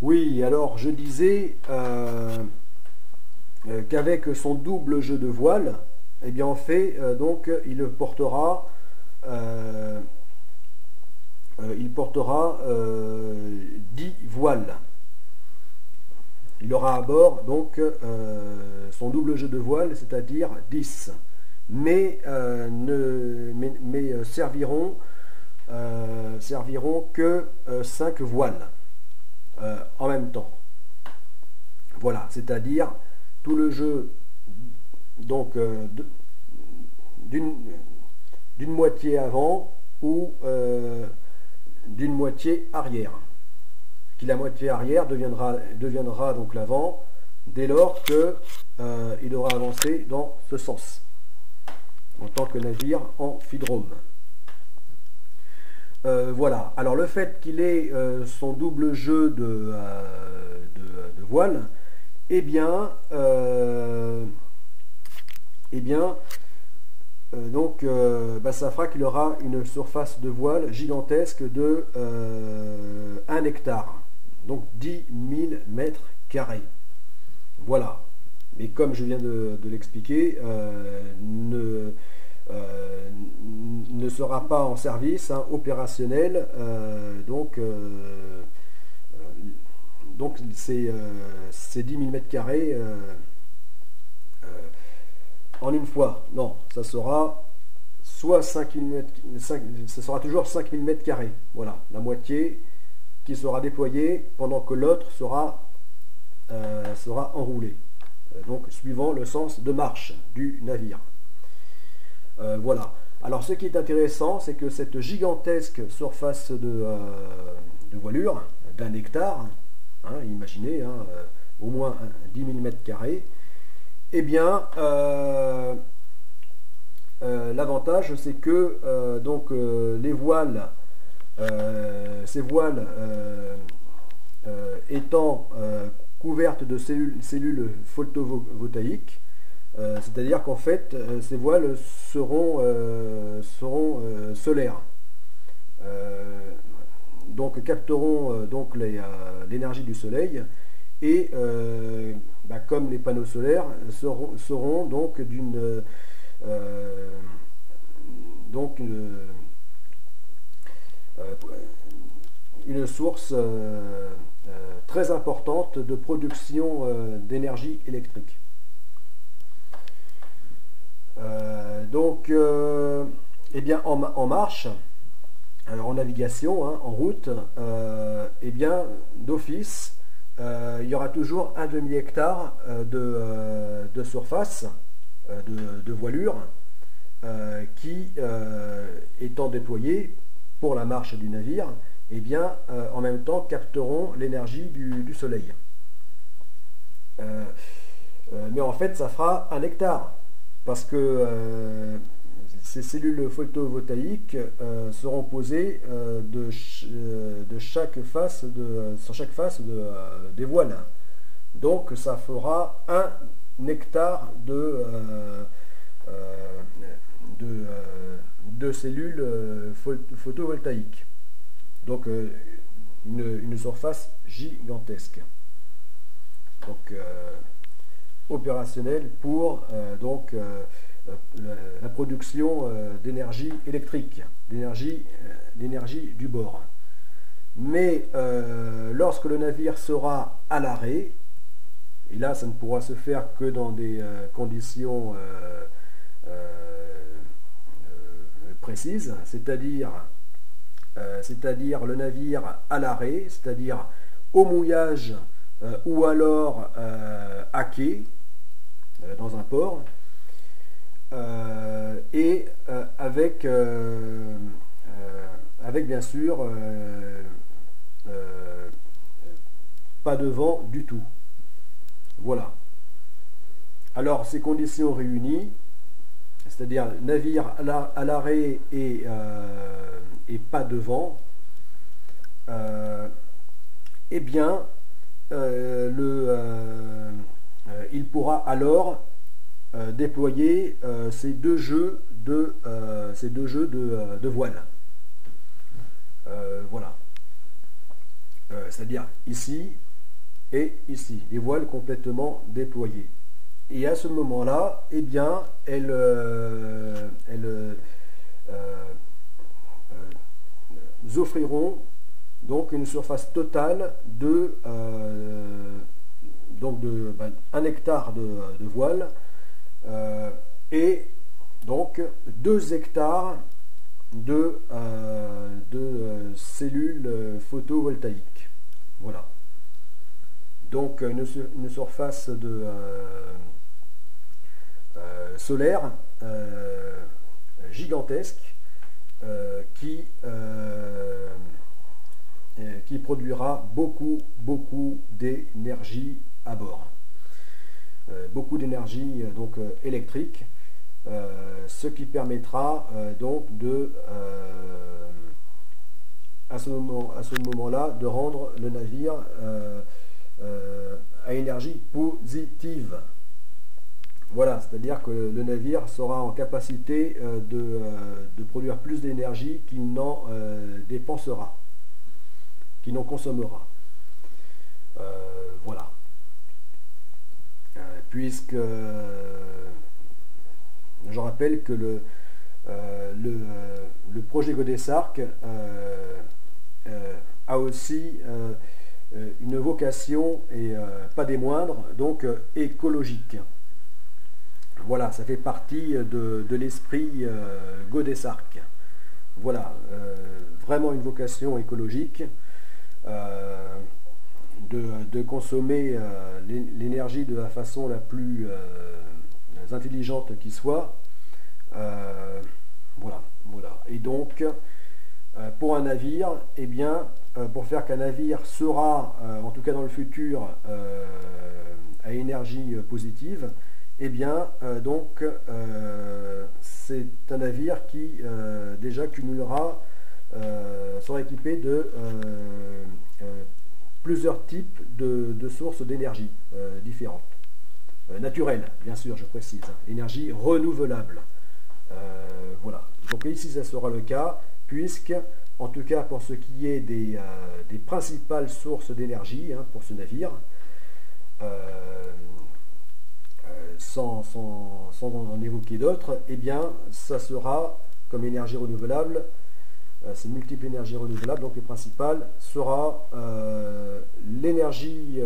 Oui, alors je disais qu'avec son double jeu de voile, eh bien en fait, donc euh, il portera 10 voiles. Il aura à bord donc son double jeu de voile, c'est-à-dire 10. Mais serviront que 5 voiles en même temps. Voilà, c'est-à-dire tout le jeu donc d'une moitié avant ou d'une moitié arrière. Qui la moitié arrière deviendra donc l'avant dès lors que il aura avancé dans ce sens en tant que navire amphidrome. Voilà. Alors le fait qu'il ait son double jeu de voile, eh bien, ça fera qu'il aura une surface de voile gigantesque de 1 hectare, donc 10 000 mètres carrés. Voilà. Mais comme je viens de l'expliquer, ne sera pas en service opérationnel, donc ces 10 000 mètres carrés en une fois. Non, ça sera soit 5 000 mètres, ça sera toujours 5 000 mètres carrés. Voilà, la moitié qui sera déployée pendant que l'autre sera enroulé. Donc suivant le sens de marche du navire. Voilà. Alors ce qui est intéressant, c'est que cette gigantesque surface de voilure d'1 hectare, imaginez, au moins 10 000 mètres carrés, eh bien, l'avantage, c'est que les voiles, ces voiles étant couvertes de cellules photovoltaïques, c'est-à-dire qu'en fait, ces voiles seront solaires. Donc capteront l'énergie du soleil et comme les panneaux solaires seront donc une source très importante de production d'énergie électrique. Eh bien en marche, alors en navigation, en route, eh bien d'office, il y aura toujours un demi-hectare de surface de voilure qui, étant déployés pour la marche du navire, eh bien, en même temps capteront l'énergie du soleil. Mais en fait, ça fera 1 hectare, parce que ces cellules photovoltaïques seront posées sur chaque face des voiles. Donc ça fera 1 hectare de cellules photovoltaïques. Donc une surface gigantesque. Donc opérationnelle pour la production d'énergie électrique, l'énergie du bord. Mais lorsque le navire sera à l'arrêt, et là ça ne pourra se faire que dans des conditions précises, c'est-à-dire le navire à l'arrêt, c'est-à-dire au mouillage ou alors à quai dans un port, et avec bien sûr pas de vent du tout. Voilà. Alors ces conditions réunies, c'est-à-dire navire à l'arrêt et pas de vent, eh bien il pourra alors déployer ces deux jeux de voile. Voilà. C'est-à-dire ici, et ici, les voiles complètement déployées. Et à ce moment-là, eh bien, elles offriront donc une surface totale de, 1 hectare de voile et donc 2 hectares de cellules photovoltaïques. Voilà. Donc une surface de solaire gigantesque qui produira beaucoup d'énergie à bord. Beaucoup d'énergie donc électrique, ce qui permettra donc à ce moment-là de rendre le navire à énergie positive. Voilà, c'est-à-dire que le navire sera en capacité de produire plus d'énergie qu'il n'en dépensera, qu'il n'en consommera. Voilà. Puisque je rappelle que le projet Godessarc a aussi une vocation, et pas des moindres, donc écologique. Voilà, ça fait partie de l'esprit Godessarc. Voilà, vraiment une vocation écologique, de consommer l'énergie de la façon la plus intelligente qui soit. Voilà. Et donc, pour un navire, eh bien, pour faire qu'un navire sera, en tout cas dans le futur, à énergie positive, eh bien, c'est un navire qui déjà cumulera, sera équipé de plusieurs types de sources d'énergie différentes. Naturelles, bien sûr, je précise, hein, énergie renouvelable. Voilà. Donc ici, ça sera le cas, puisque, en tout cas pour ce qui est des principales sources d'énergie, hein, pour ce navire, sans en évoquer d'autres, eh bien, ça sera comme énergie renouvelable, ces multiples énergies renouvelables. Donc le principal sera l'énergie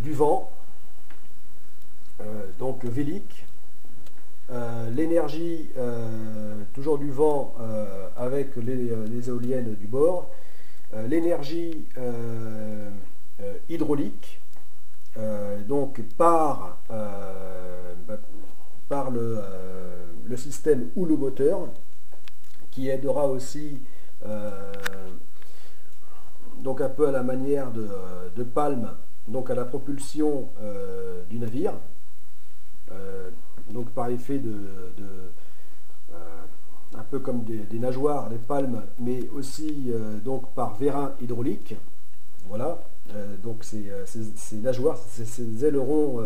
du vent, donc vélique, l'énergie toujours du vent avec les éoliennes du bord, l'énergie hydraulique, donc par le système houlomoteur, qui aidera aussi donc un peu à la manière de Palme, donc à la propulsion du navire, donc par effet un peu comme des nageoires, des palmes, mais aussi donc par vérin hydraulique. Voilà, donc ces nageoires, ces ailerons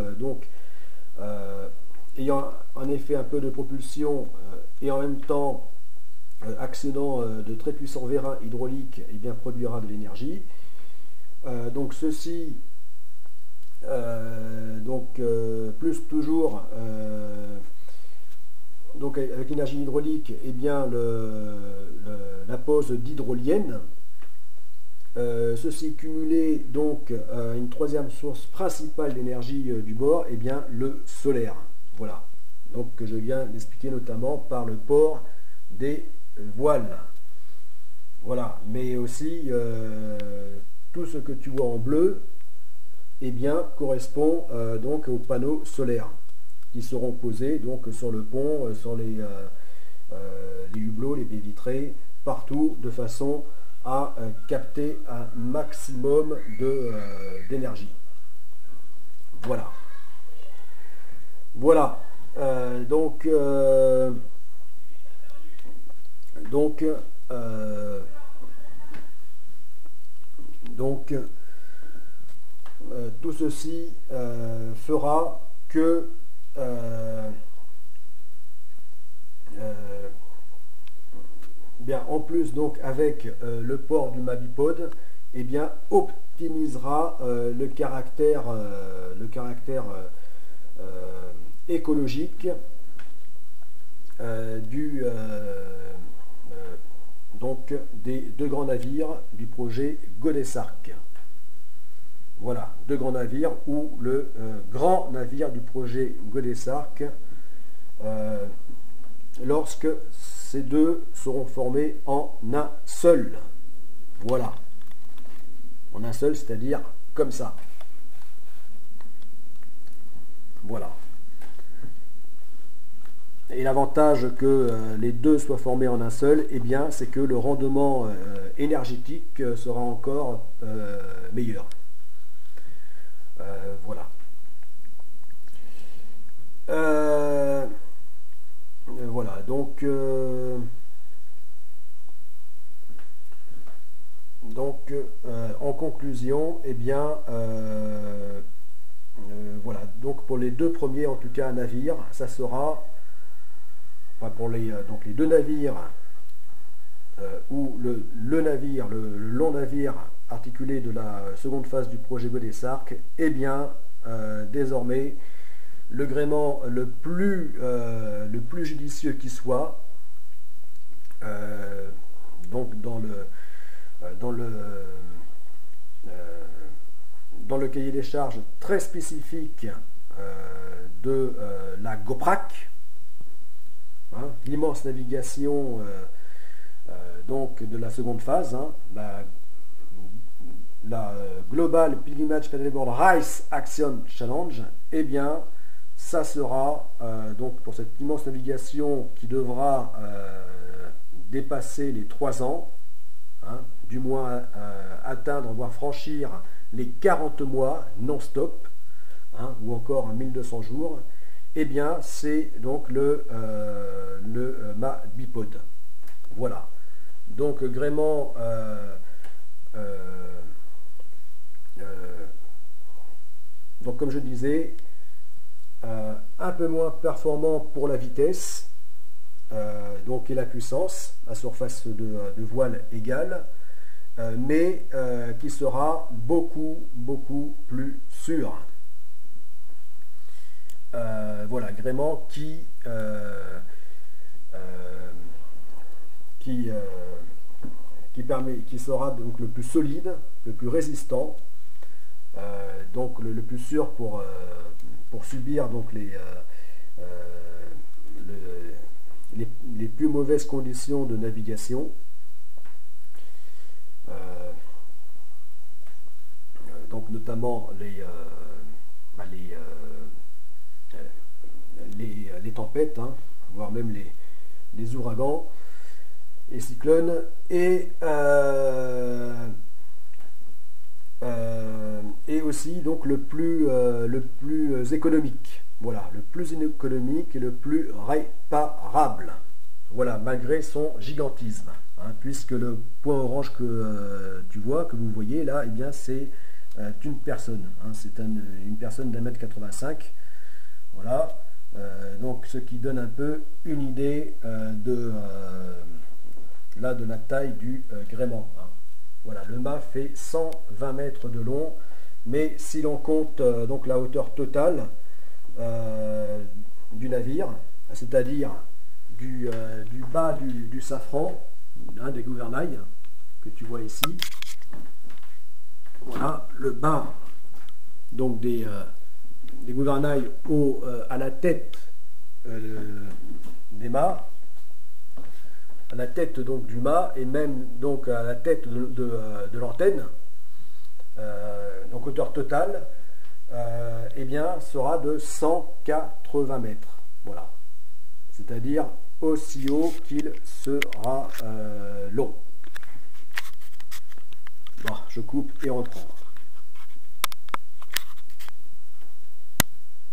ayant un effet un peu de propulsion et en même temps actionnant de très puissants vérins hydrauliques, et bien produira de l'énergie. Donc ceci, plus toujours, donc avec l'énergie hydraulique, et bien la pose d'hydroliennes. Ceci cumulé donc à une troisième source principale d'énergie du bord, et bien le solaire. Voilà, donc que je viens d'expliquer notamment par le port des voiles. Voilà, mais aussi tout ce que tu vois en bleu, eh bien, correspond donc aux panneaux solaires qui seront posés donc sur le pont, sur les hublots, les baies vitrées, partout, de façon à capter un maximum d'énergie. Voilà. Voilà. Tout ceci fera que bien, en plus donc avec le port du Mabipod, eh bien, optimisera le caractère écologique donc des deux grands navires du projet Godesarc. Voilà, deux grands navires ou le grand navire du projet Godesarc lorsque ces deux seront formés en un seul. Voilà. En un seul, c'est-à-dire comme ça. Voilà. Et l'avantage que les deux soient formés en un seul, eh bien, c'est que le rendement énergétique sera encore meilleur. Voilà. Voilà, donc en conclusion, eh bien, voilà, donc pour les deux premiers, en tout cas, navires, ça sera, enfin pour donc les deux navires, ou le navire, le long navire articulé de la seconde phase du projet Godesarc, eh bien, désormais, le gréement le plus judicieux qui soit, donc dans le cahier des charges très spécifique de la GOPRAC, hein, l'immense navigation donc de la seconde phase, hein, la Global Pilgrimage Paddleboard Race Action Challenge, eh bien, ça sera donc pour cette immense navigation qui devra dépasser les 3 ans, hein, du moins atteindre, voire franchir les 40 mois non-stop, hein, ou encore 1200 jours, eh bien, c'est donc le mât bipode. Voilà. Donc, gréement donc comme je disais, un peu moins performant pour la vitesse donc et la puissance à surface de voile égale, mais qui sera beaucoup plus sûr. Voilà, gréement qui sera donc le plus solide, le plus résistant, donc le plus sûr pour subir donc les plus mauvaises conditions de navigation. Donc notamment les tempêtes, hein, voire même les ouragans, les cyclones, et aussi donc le plus économique. Voilà, le plus économique et le plus réparable. Voilà, malgré son gigantisme, hein, puisque le point orange que que vous voyez là, eh bien c'est une personne, hein, c'est une personne d'1,85 m. Voilà, donc ce qui donne un peu une idée de la taille du gréement. Hein. Voilà, le mât fait 120 mètres de long, mais si l'on compte donc la hauteur totale du navire, c'est-à-dire du bas du safran, hein, des gouvernails que tu vois ici, voilà, le bas donc des gouvernails à la tête des mâts, à la tête donc du mât, et même donc à la tête de l'antenne, donc hauteur totale, eh bien sera de 180 mètres. Voilà, c'est-à-dire aussi haut qu'il sera long. Bon, je coupe et on reprend.